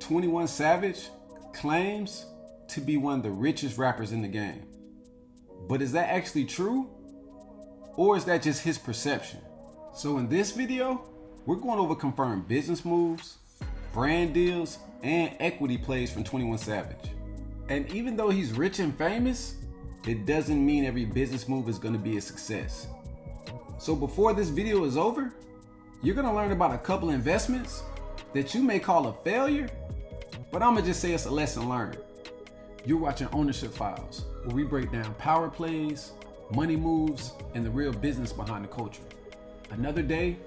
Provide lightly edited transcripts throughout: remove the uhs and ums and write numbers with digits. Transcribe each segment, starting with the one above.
21 Savage claims to be one of the richest rappers in the game. But is that actually true? Or is that just his perception? So in this video, we're going over confirmed business moves, brand deals, and equity plays from 21 Savage. And even though he's rich and famous, it doesn't mean every business move is going to be a success. So before this video is over, you're going to learn about a couple investments that you may call a failure, but I'm going to just say it's a lesson learned. You're watching Ownership Files, where we break down power plays, money moves, and the real business behind the culture. Another day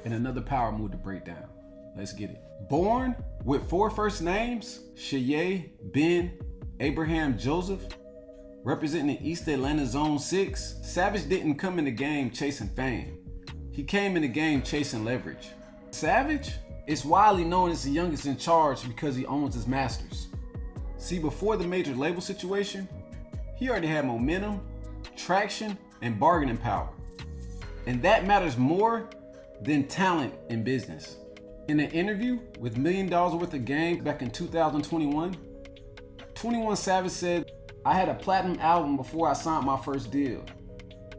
and another power move to break down. Let's get it. Born with 4 first names, Shaye, Ben, Abraham, Joseph, representing the East Atlanta Zone 6, Savage didn't come in the game chasing fame. He came in the game chasing leverage. Savage is widely known as the youngest in charge because he owns his masters. See, before the major label situation, he already had momentum, traction, and bargaining power. And that matters more than talent in business. In an interview with $1 Million Worth of Game back in 2021, 21 Savage said, "I had a platinum album before I signed my first deal.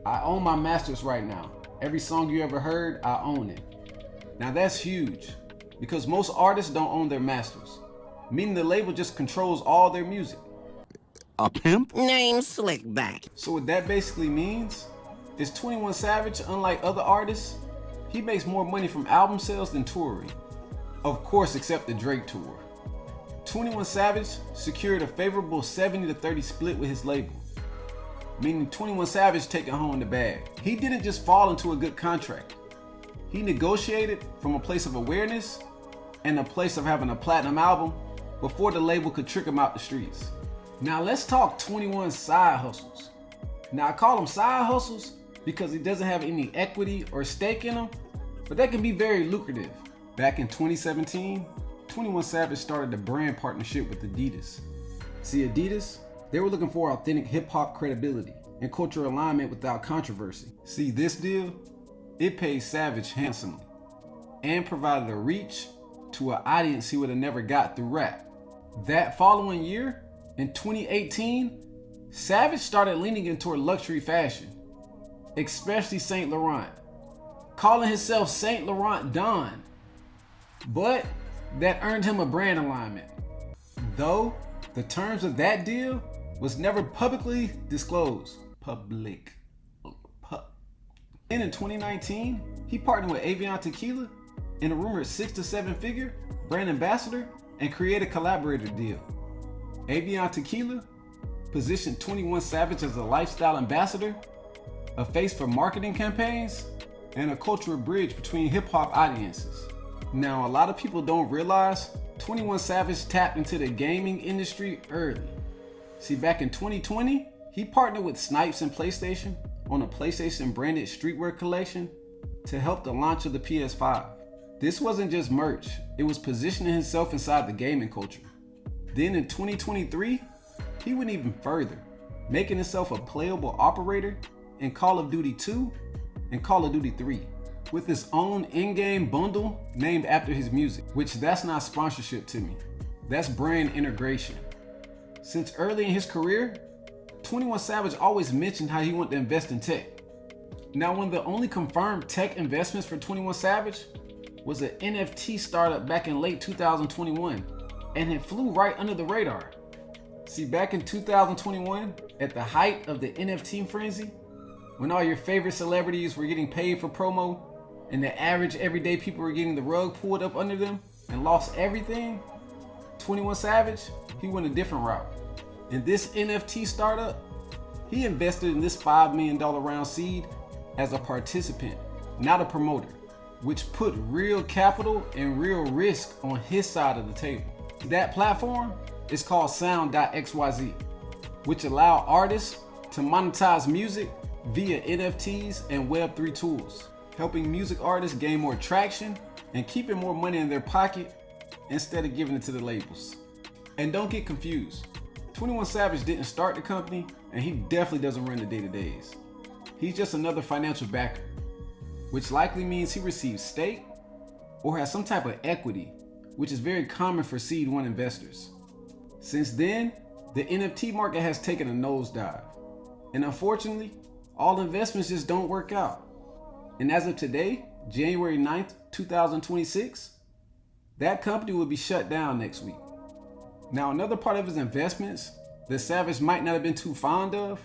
I own my masters right now. Every song you ever heard, I own it." Now that's huge, because most artists don't own their masters, meaning the label just controls all their music. A pimp? Name Slickback. So what that basically means is 21 Savage, unlike other artists, he makes more money from album sales than touring. Of course, except the Drake tour. 21 Savage secured a favorable 70-30 split with his label, meaning 21 Savage taking home the bag. He didn't just fall into a good contract. He negotiated from a place of awareness and a place of having a platinum album before the label could trick him out the streets. Now let's talk 21's side hustles. Now I call them side hustles because he doesn't have any equity or stake in them, but they can be very lucrative. Back in 2017, 21 Savage started a brand partnership with Adidas. See, Adidas, they were looking for authentic hip-hop credibility and cultural alignment without controversy. See, this deal, it paid Savage handsomely and provided a reach to an audience he would have never got through rap. That following year, in 2018, Savage started leaning into luxury fashion, especially Saint Laurent, calling himself Saint Laurent Don. But that earned him a brand alignment, though the terms of that deal was never publicly disclosed. Then in 2019, he partnered with Avion Tequila in a rumored 6 to 7 figure brand ambassador and created a collaborator deal. Avion Tequila positioned 21 Savage as a lifestyle ambassador, a face for marketing campaigns, and a cultural bridge between hip-hop audiences. Now, a lot of people don't realize 21 Savage tapped into the gaming industry early. See, back in 2020, he partnered with Snipes and PlayStation on a PlayStation branded streetwear collection to help the launch of the PS5. This wasn't just merch, it was positioning himself inside the gaming culture. Then in 2023, he went even further, making himself a playable operator in Call of Duty 2 and Call of Duty 3, with his own in-game bundle named after his music, which that's not sponsorship to me, that's brand integration. Since early in his career, 21 Savage always mentioned how he wanted to invest in tech. Now, one of the only confirmed tech investments for 21 Savage was an NFT startup back in late 2021, and it flew right under the radar. See, back in 2021, at the height of the NFT frenzy, when all your favorite celebrities were getting paid for promo, and the average everyday people were getting the rug pulled up under them and lost everything, 21 Savage, he went a different route. In this NFT startup, he invested in this $5 million round seed as a participant, not a promoter, which put real capital and real risk on his side of the table. That platform is called Sound.xyz, which allow artists to monetize music via NFTs and Web3 tools, helping music artists gain more traction and keeping more money in their pocket instead of giving it to the labels. And don't get confused, 21 Savage didn't start the company, and he definitely doesn't run the day-to-days. He's just another financial backer, which likely means he receives stake or has some type of equity which is very common for seed 1 investors. Since then, the NFT market has taken a nosedive. And unfortunately, all investments just don't work out. And as of today, January 9th, 2026, that company will be shut down next week. Now, another part of his investments that Savage might not have been too fond of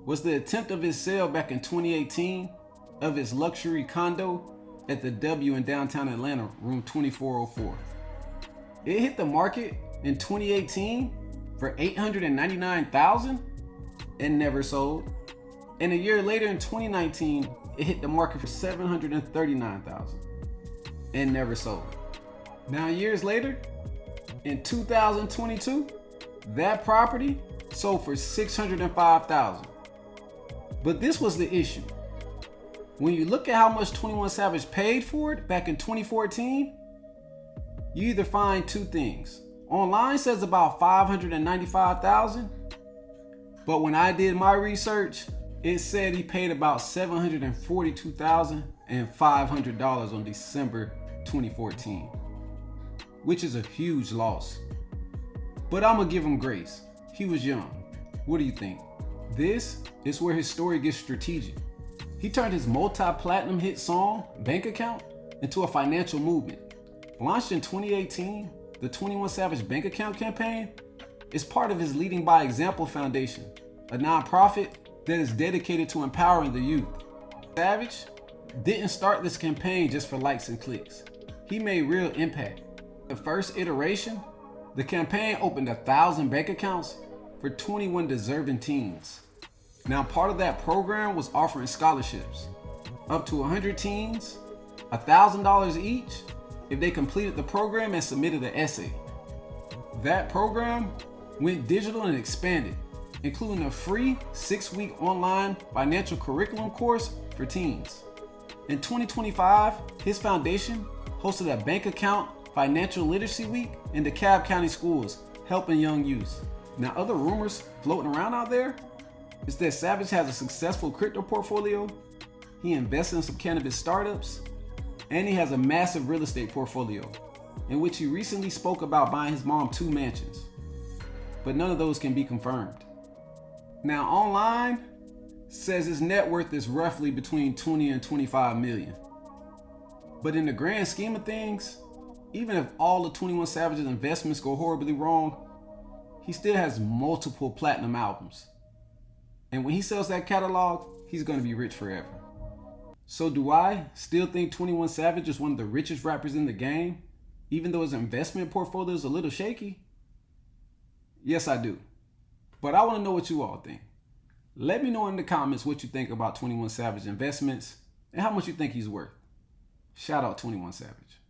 was the attempt of his sale back in 2018 of his luxury condo at the W in downtown Atlanta, room 2404. It hit the market in 2018 for $899,000 and never sold. And a year later in 2019, it hit the market for $739,000 and never sold. Now, years later, in 2022, that property sold for $605,000. But this was the issue. When you look at how much 21 Savage paid for it back in 2014, you either find two things. Online says about $595,000, but when I did my research, it said he paid about $742,500 on December 2014, which is a huge loss. But I'm gonna give him grace. He was young. What do you think? This is where his story gets strategic. He turned his multi-platinum hit song, Bank Account, into a financial movement. Launched in 2018, the 21 Savage Bank Account campaign is part of his Leading by Example Foundation, a nonprofit that is dedicated to empowering the youth. Savage didn't start this campaign just for likes and clicks. He made real impact. The first iteration, the campaign opened 1,000 bank accounts for 21 deserving teens. Now, part of that program was offering scholarships. Up to 100 teens, $1,000 each if they completed the program and submitted an essay. That program went digital and expanded, including a free 6-week online financial curriculum course for teens. In 2025, his foundation hosted a bank account financial literacy week in DeKalb County schools, helping young youth. Now, other rumors floating around out there is that Savage has a successful crypto portfolio, he invests in some cannabis startups, and he has a massive real estate portfolio, in which he recently spoke about buying his mom 2 mansions. But none of those can be confirmed. Now, online says his net worth is roughly between 20 and 25 million. But in the grand scheme of things, even if all of 21 Savage's investments go horribly wrong, he still has multiple platinum albums. And when he sells that catalog, he's gonna be rich forever. So do I still think 21 Savage is one of the richest rappers in the game, even though his investment portfolio is a little shaky? Yes, I do. But I wanna know what you all think. Let me know in the comments what you think about 21 Savage investments and how much you think he's worth. Shout out 21 Savage.